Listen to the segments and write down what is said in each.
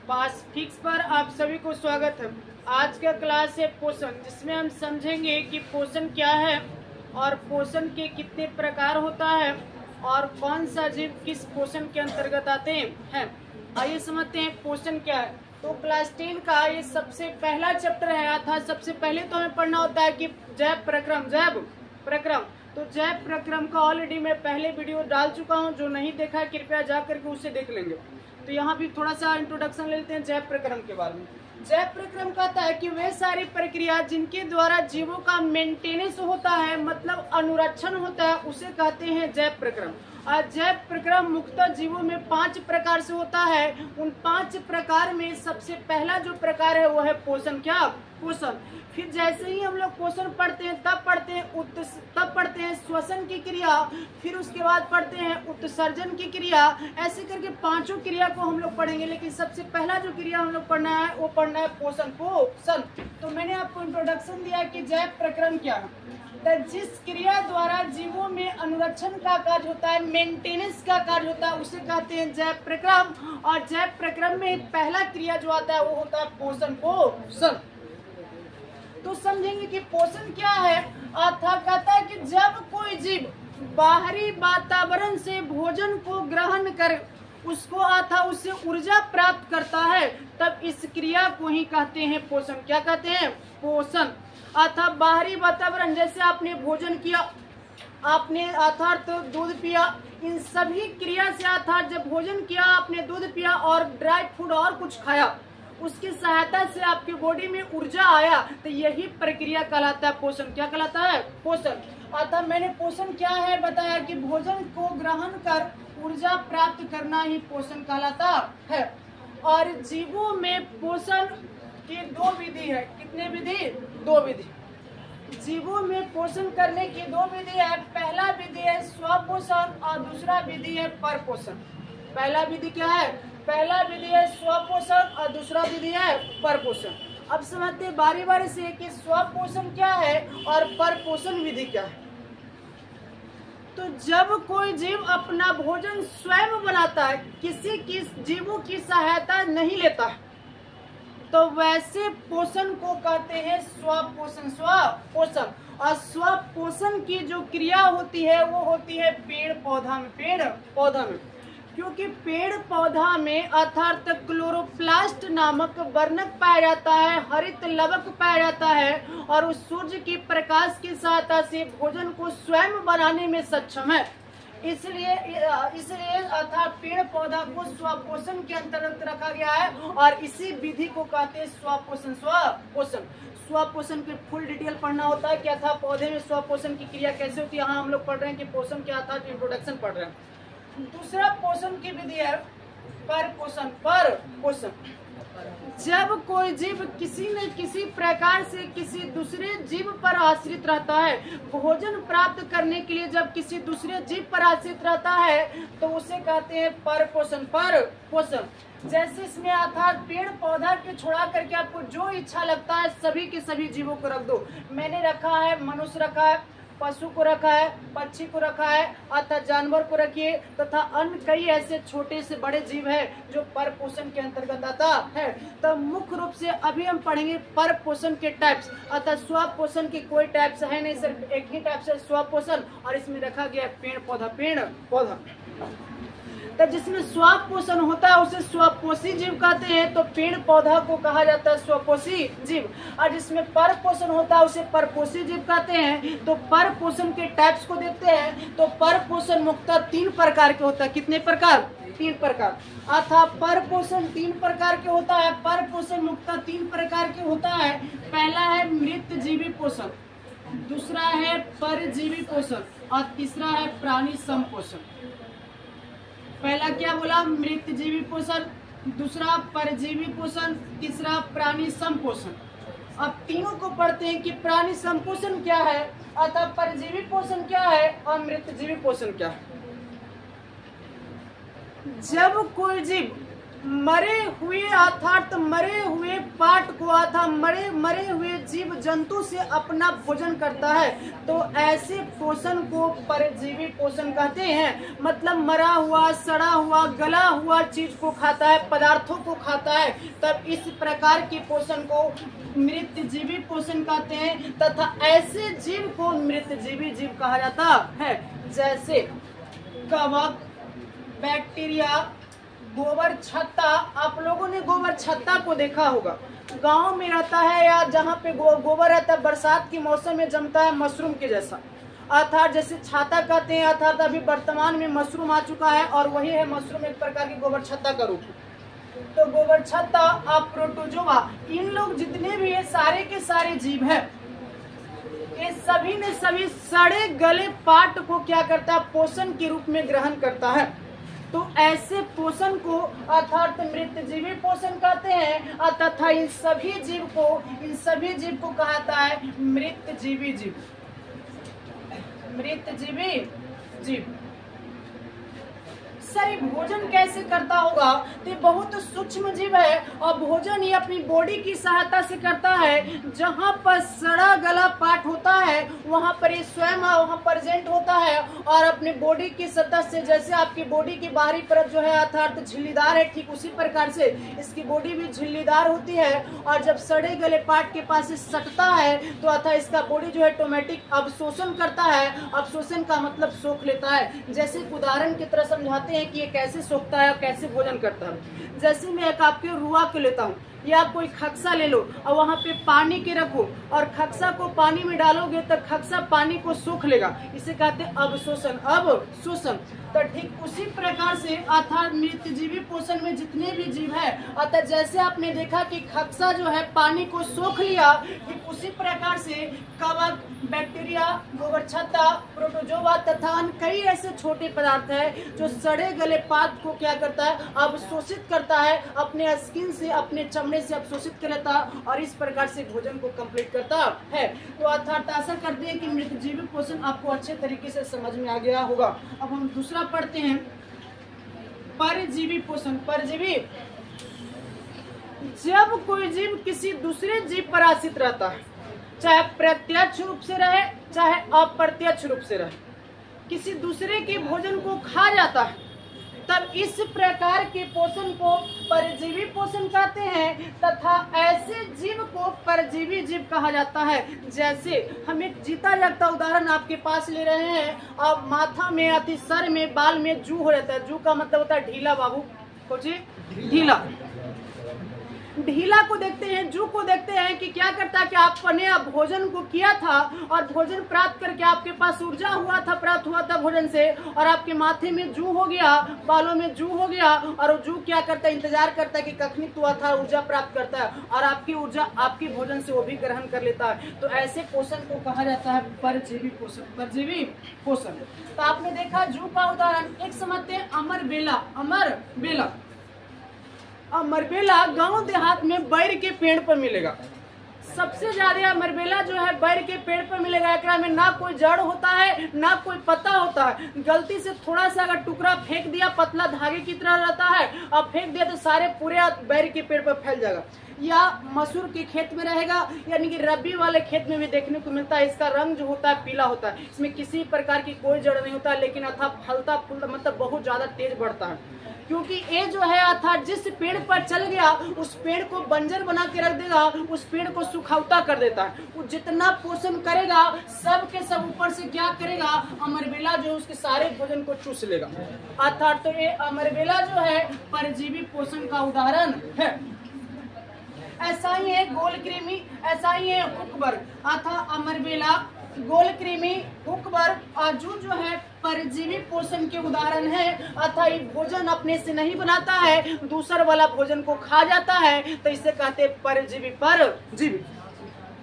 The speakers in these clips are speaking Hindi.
पास फिक्स पर आप सभी को स्वागत है। आज का क्लास है पोषण, जिसमें हम समझेंगे कि पोषण क्या है और पोषण के कितने प्रकार होता है और कौन सा जीव किस पोषण के अंतर्गत आते हैं। आइए समझते हैं पोषण क्या है। तो क्लास 10 का ये सबसे पहला चैप्टर है, अर्थात सबसे पहले तो हमें पढ़ना होता है कि जैव प्रक्रम। तो जैव प्रक्रम का ऑलरेडी मैं पहले वीडियो डाल चुका हूं, जो नहीं देखा है कृपया जा करके उसे देख लेंगे। तो यहाँ भी थोड़ा सा इंट्रोडक्शन ले लेते हैं जैव प्रक्रम के बारे में। जैव प्रक्रम कहता है कि वे सारी प्रक्रिया जिनके द्वारा जीवों का मेंटेनेंस होता है, मतलब अनुरक्षण होता है, उसे कहते हैं जैव प्रक्रम। और जैव प्रक्रम मुख्यतः जीवों में 5 प्रकार से होता है। उन 5 प्रकार में सबसे पहला जो प्रकार है वो है पोषण। क्या? पोषण। फिर जैसे ही हम लोग पोषण पढ़ते हैं तब पढ़ते हैं श्वसन की क्रिया, फिर उसके बाद पढ़ते हैं उत्सर्जन की क्रिया। ऐसे करके 5 क्रिया को हम लोग पढ़ेंगे, लेकिन सबसे पहला जो क्रिया हम लोग पढ़ना है वो पढ़ना है पोषण। तो मैंने आपको इंट्रोडक्शन दिया कि जैव प्रक्रम क्या है। जिस क्रिया द्वारा जीवों में अनुरक्षण का कार्य होता है, मेंटेनेंस का कार्य होता है, उसे कहते हैं जैव प्रक्रम। और जैव प्रक्रम में पहला क्रिया जो आता है वो होता है पोषण। तो समझेंगे कि पोषण क्या है। अर्थात कहता है कि जब कोई जीव बाहरी वातावरण से भोजन को ग्रहण कर उससे ऊर्जा प्राप्त करता है, तब इस क्रिया को ही कहते हैं पोषण। क्या कहते हैं? पोषण। अर्थात बाहरी वातावरण, जैसे आपने भोजन किया, आपने अर्थात दूध पिया, इन सभी क्रिया से अर्थात जब भोजन किया, आपने दूध पिया और ड्राई फूड और कुछ खाया, उसकी सहायता से आपके बॉडी में ऊर्जा आया, तो यही प्रक्रिया कहलाता है पोषण। क्या कहलाता है? पोषण। अर्थात मैंने पोषण क्या है बताया कि भोजन को ग्रहण कर ऊर्जा प्राप्त करना ही पोषण कहलाता है। और जीवों में पोषण की 2 विधि है। कितने विधि? 2 विधि। जीवों में पोषण करने की 2 विधि है। पहला विधि है स्वपोषण और दूसरा विधि है परपोषण। पहला विधि क्या है? पहला विधि है स्वपोषण और दूसरा विधि है परपोषण। अब समझते हैं बारी बारी से कि स्वपोषण क्या है और परपोषण विधि क्या है। तो जब कोई जीव अपना भोजन स्वयं बनाता है, किसी की जीवों की सहायता नहीं लेता है, तो वैसे पोषण को कहते हैं स्वपोषण। और स्वपोषण की जो क्रिया होती है वो होती है पेड़ पौधा में। क्योंकि पेड़ पौधा में अर्थात क्लोरोप्लास्ट नामक वर्णक पाया जाता है, हरित लवक पाया जाता है, और उस सूर्य की प्रकाश की सहायता से भोजन को स्वयं बनाने में सक्षम है। इसलिए अर्थात पेड़ पौधा को स्वपोषण के अंतर्गत रखा गया है और इसी विधि को कहते हैं स्वपोषण। स्वपोषण की फुल डिटेल पढ़ना होता है कि अर्थात पौधे में स्वपोषण की क्रिया कैसे होती है। यहाँ हम लोग पढ़ रहे हैं कि पोषण क्या था, इंट्रोडक्शन पढ़ रहे हैं। दूसरा पोषण की विधि है परपोषण। जब कोई जीव किसी न किसी प्रकार से किसी दूसरे जीव पर आश्रित रहता है, भोजन प्राप्त करने के लिए जब किसी दूसरे जीव पर आश्रित रहता है, तो उसे कहते हैं परपोषण। जैसे इसमें अर्थात पेड़ पौधा के छोड़ा करके आपको जो इच्छा लगता है सभी के सभी जीवों को रख दो। मैंने रखा है, मनुष्य रखा है, पशु को रखा है, पक्षी को रखा है, अर्थात जानवर को रखिए, तथा अन्य कई ऐसे छोटे से बड़े जीव हैं जो परपोषण के अंतर्गत आता है। तो मुख्य रूप से अभी हम पढ़ेंगे परपोषण के टाइप्स। अर्थात स्वपोषण के कोई टाइप्स है नहीं, सिर्फ एक ही टाइप से स्वपोषण, और इसमें रखा गया है पेड़ पौधा। तो जिसमें स्वपोषण होता है उसे स्वपोषी जीव कहते हैं, तो पेड़ पौधा को कहा जाता है स्वपोषी जीव। और जिसमें परपोषण होता है उसे परपोषी जीव कहते हैं। तो परपोषण के टाइप्स को देखते हैं। तो परपोषण मुख्यतः 3 प्रकार के होता है। कितने प्रकार? 3 प्रकार। अर्थात परपोषण 3 प्रकार के होता है। परपोषण मुख्यतः 3 प्रकार के होता है। पहला है मृतजीवी पोषण, दूसरा है परजीवी पोषण और तीसरा है प्राणी संपोषण। पहला क्या बोला? मृतजीवी पोषण, दूसरा परजीवी पोषण, तीसरा प्राणी संपोषण। अब तीनों को पढ़ते हैं कि प्राणी संपोषण क्या है, अर्थात परजीवी पोषण क्या है और मृतजीवी पोषण क्या है। जब कोई जीव मरे हुए अर्थात मरे हुए पार्ट को अर्थात मरे हुए जीव जंतु से अपना भोजन करता है, तो ऐसे पोषण को परजीवी पोषण कहते हैं। मतलब मरा हुआ, सड़ा हुआ, गला हुआ चीज को खाता है, पदार्थों को खाता है, तब इस प्रकार के पोषण को मृतजीवी पोषण कहते हैं। तथा ऐसे जीव को मृतजीवी जीव कहा जाता है, जैसे कवक, बैक्टीरिया, गोबर छत्ता। आप लोगों ने गोबर छत्ता को देखा होगा, गांव में रहता है या जहाँ पे गोबर रहता है, बरसात के मौसम में जमता है मशरूम के जैसा, अर्थात जैसे छाता कहते हैं। अर्थात अभी वर्तमान में मशरूम आ चुका है और वही है मशरूम, एक प्रकार की गोबर छत्ता का रूप। तो गोबर छत्ता, आप प्रोटोजोआ, इन लोग जितने भी ये सारे के सारे जीव है, ये सभी ने सभी सड़े गले पार्ट को क्या करता है, पोषण के रूप में ग्रहण करता है। तो ऐसे पोषण को अर्थात मृतजीवी पोषण कहते हैं। तथा इन सभी जीव को कहता है मृतजीवी जीव। मृतजीवी जीव सही भोजन कैसे करता होगा, तो बहुत सूक्ष्म जीव है और भोजन ये अपनी बॉडी की सहायता से करता है। जहाँ पर सड़ा गला पार्ट होता है वहाँ पर ये स्वयं वहाँ प्रेजेंट होता है और अपने बॉडी की सतह से, जैसे आपकी बॉडी की बाहरी परत जो है अर्थात झिल्लीदार है, ठीक उसी प्रकार से इसकी बॉडी भी झिल्लीदार होती है। और जब सड़े गले पार्ट के पास से सटता है तो अर्थात इसका बॉडी जो है ऑटोमेटिक अवशोषण करता है। अवशोषण का मतलब सोख लेता है। जैसे उदाहरण की तरह समझाते हैं कि ये कैसे सोखता है और कैसे भोजन करता है। जैसे मैं एक आपके रुआ को लेता हूँ, या आप कोई खक्सा ले लो और वहाँ पे पानी के रखो और खक्सा को पानी में डालोगे तो खक्सा पानी को सोख लेगा, इसे कहते हैं अवशोषण। अवशोषण तो ठीक उसी प्रकार से अर्थात मृतजीवी पोषण में जितने भी जीव है, अर्थात जैसे आपने देखा कि खक्सा जो है पानी को सोख लिया, ठीक उसी प्रकार से कवक, बैक्टीरिया, गोबर छत्ता, प्रोटोजोआ तथा कई ऐसे छोटे पदार्थ है जो सड़े गले पात को क्या करता है, अवशोषित करता है, अपने स्किन से, अपने चमड़े से अवशोषित कर लेता है और इस प्रकार से भोजन को कंप्लीट करता है। तो अर्थात आशा करते हैं कि मृतजीवी पोषण आपको अच्छे तरीके से समझ में आ गया होगा। अब हम दूसरा पढ़ते हैं, परजीवी पोषण। परजीवी, जब कोई जीव किसी दूसरे जीव पर आश्रित रहता है, चाहे प्रत्यक्ष रूप से रहे चाहे अप्रत्यक्ष रूप से रहे, किसी दूसरे के भोजन को खा जाता है, तब इस प्रकार के पोषण को परजीवी पोषण कहते हैं। तथा ऐसे जीव को परजीवी जीव कहा जाता है। जैसे हम एक जीता जागता उदाहरण आपके पास ले रहे हैं, अब माथा में अति सर में बाल में जू हो जाता है। जू का मतलब होता है ढीला, बाबू सोचिए, ढीला। ढीला को देखते हैं, जू को देखते हैं कि क्या करता है कि आपने भोजन को किया था और भोजन प्राप्त करके आपके पास ऊर्जा प्राप्त हुआ था भोजन से, और आपके माथे में जू हो गया, बालों में जू हो गया, और जू क्या करता है, इंतजार करता है कि कखनी हुआ था, ऊर्जा प्राप्त करता है और आपकी ऊर्जा आपके भोजन से वो भी ग्रहण कर लेता है। तो ऐसे पोषण को कहा जाता है परजीवी पोषण। परजीवी पोषण। तो आपने देखा जू का उदाहरण, एक समझते हैं अमरबेला। अमरबेला, अमरबेला गांव देहात में बैर के पेड़ पर मिलेगा। सबसे ज्यादा अमरबेला जो है बैर के पेड़ पर मिलेगा। एकरा में ना कोई जड़ होता है ना कोई पत्ता होता है। गलती से थोड़ा सा अगर टुकड़ा फेंक दिया, पतला धागे की तरह रहता है, अब फेंक दिया तो सारे पूरे बैर के पेड़ पर फैल जाएगा। या मसूर के खेत में रहेगा, यानी कि रबी वाले खेत में भी देखने को मिलता है। इसका रंग जो होता है पीला होता है, इसमें किसी प्रकार की कोई जड़ नहीं होता, लेकिन अर्थात फलता फूलता मतलब बहुत ज्यादा तेज बढ़ता है। क्योंकि ये जो है अर्थात जिस पेड़ पर चल गया उस पेड़ को बंजर बना के रख देगा, उस पेड़ को सुखावता कर देता है। वो जितना पोषण करेगा सब के सब ऊपर से क्या करेगा, अमरबेला जो उसके सारे भोजन को चूस लेगा। अर्थात तो ये अमरबेला जो है परजीवी पोषण का उदाहरण है। ऐसा ही है गोलकृमि, ऐसा ही है हुकबर्ग, अर्थात अमरबेला, गोलकृमि, हुकबर्ग और जू जो है परजीवी पोषण के उदाहरण है। अर्थात ये भोजन अपने से नहीं बनाता है, दूसर वाला भोजन को खा जाता है, तो इसे कहते हैं परजीवी। परजीवी।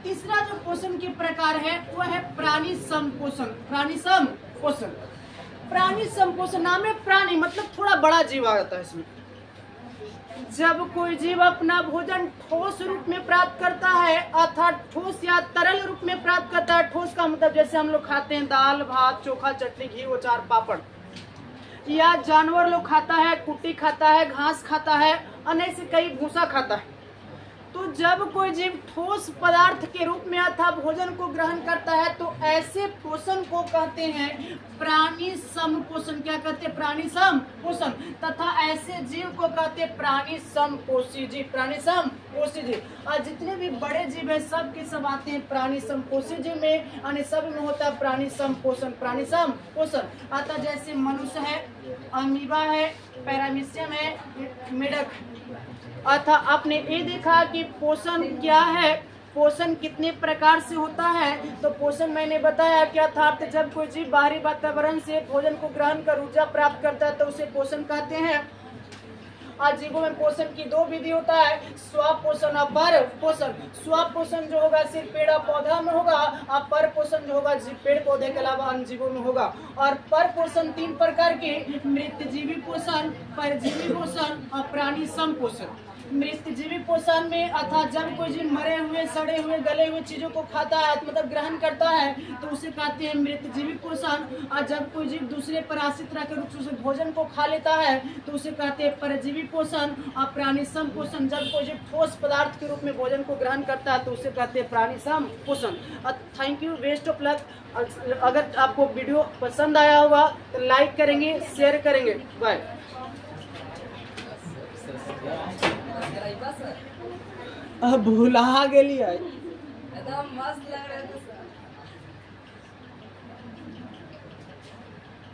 तीसरा जो पोषण के प्रकार है वो है प्राणी संपोषण। प्राणी संपोषण, प्राणी संपोषण नाम है प्राणी मतलब थोड़ा बड़ा जीव आ जाता है इसमें। जब कोई जीव अपना भोजन ठोस रूप में प्राप्त करता है, अर्थात ठोस या तरल रूप में प्राप्त करता है। ठोस का मतलब जैसे हम लोग खाते हैं दाल भात चोखा चटनी घी अचार पापड़, या जानवर लोग खाता है, कुट्टी खाता है, घास खाता है, अन्य से कई भूसा खाता है। तो जब कोई जीव ठोस पदार्थ के रूप में अथवा भोजन को ग्रहण करता है तो ऐसे पोषण को कहते हैं प्राणी समपोषण। क्या कहते हैं? प्राणी समपोषण। तथा ऐसे जीव को कहते हैं प्राणी समपोषी जीव। प्राणी समपोषी जीव। और जितने भी बड़े जीव है सब के सब आते हैं प्राणी समपोषी जीव में, यानी सब में होता है प्राणी समपोषण। प्राणी समपोषण अतः जैसे मनुष्य है, अमीबा है, पैरामीशियम है, मेढक। अतः आपने ये देखा कि पोषण क्या है, पोषण कितने प्रकार से होता है। तो पोषण मैंने बताया क्या था, जब कोई जीव बाहरी वातावरण से भोजन को ग्रहण कर ऊर्जा प्राप्त करता है तो उसे पोषण कहते हैं। आज जीवों में पोषण की दो विधि होता है, स्वपोषण और पर पोषण। स्वपोषण जो होगा सिर्फ पेड़ पौधा में होगा, और पर पोषण जो होगा पेड़ पौधे के अलावा अन्य जीवों में होगा। और पर पोषण तीन प्रकार के, मृतजीवी पोषण, परजीवी पोषण और प्राणी समपोषण। मृतजीवी पोषण में अर्थात जब कोई जीव मरे हुए, सड़े हुए, गले हुए चीजों को खाता है मतलब ग्रहण करता है तो उसे कहते हैं मृतजीवी पोषण। और जब कोई जीव दूसरे पर आश्रित रहकर उसे भोजन को खा लेता है तो उसे कहते हैं परजीवी पोषण। और प्राणी समपोषण, जब कोई जीव ठोस पदार्थ के रूप में भोजन को ग्रहण करता है तो उसे कहते हैं प्राणी समपोषण। Thank you, best of luck. अगर आपको वीडियो पसंद आया होगा तो लाइक करेंगे, शेयर करेंगे। बाय। अब भुला गेली है। एकदम मस्त लग रहा है।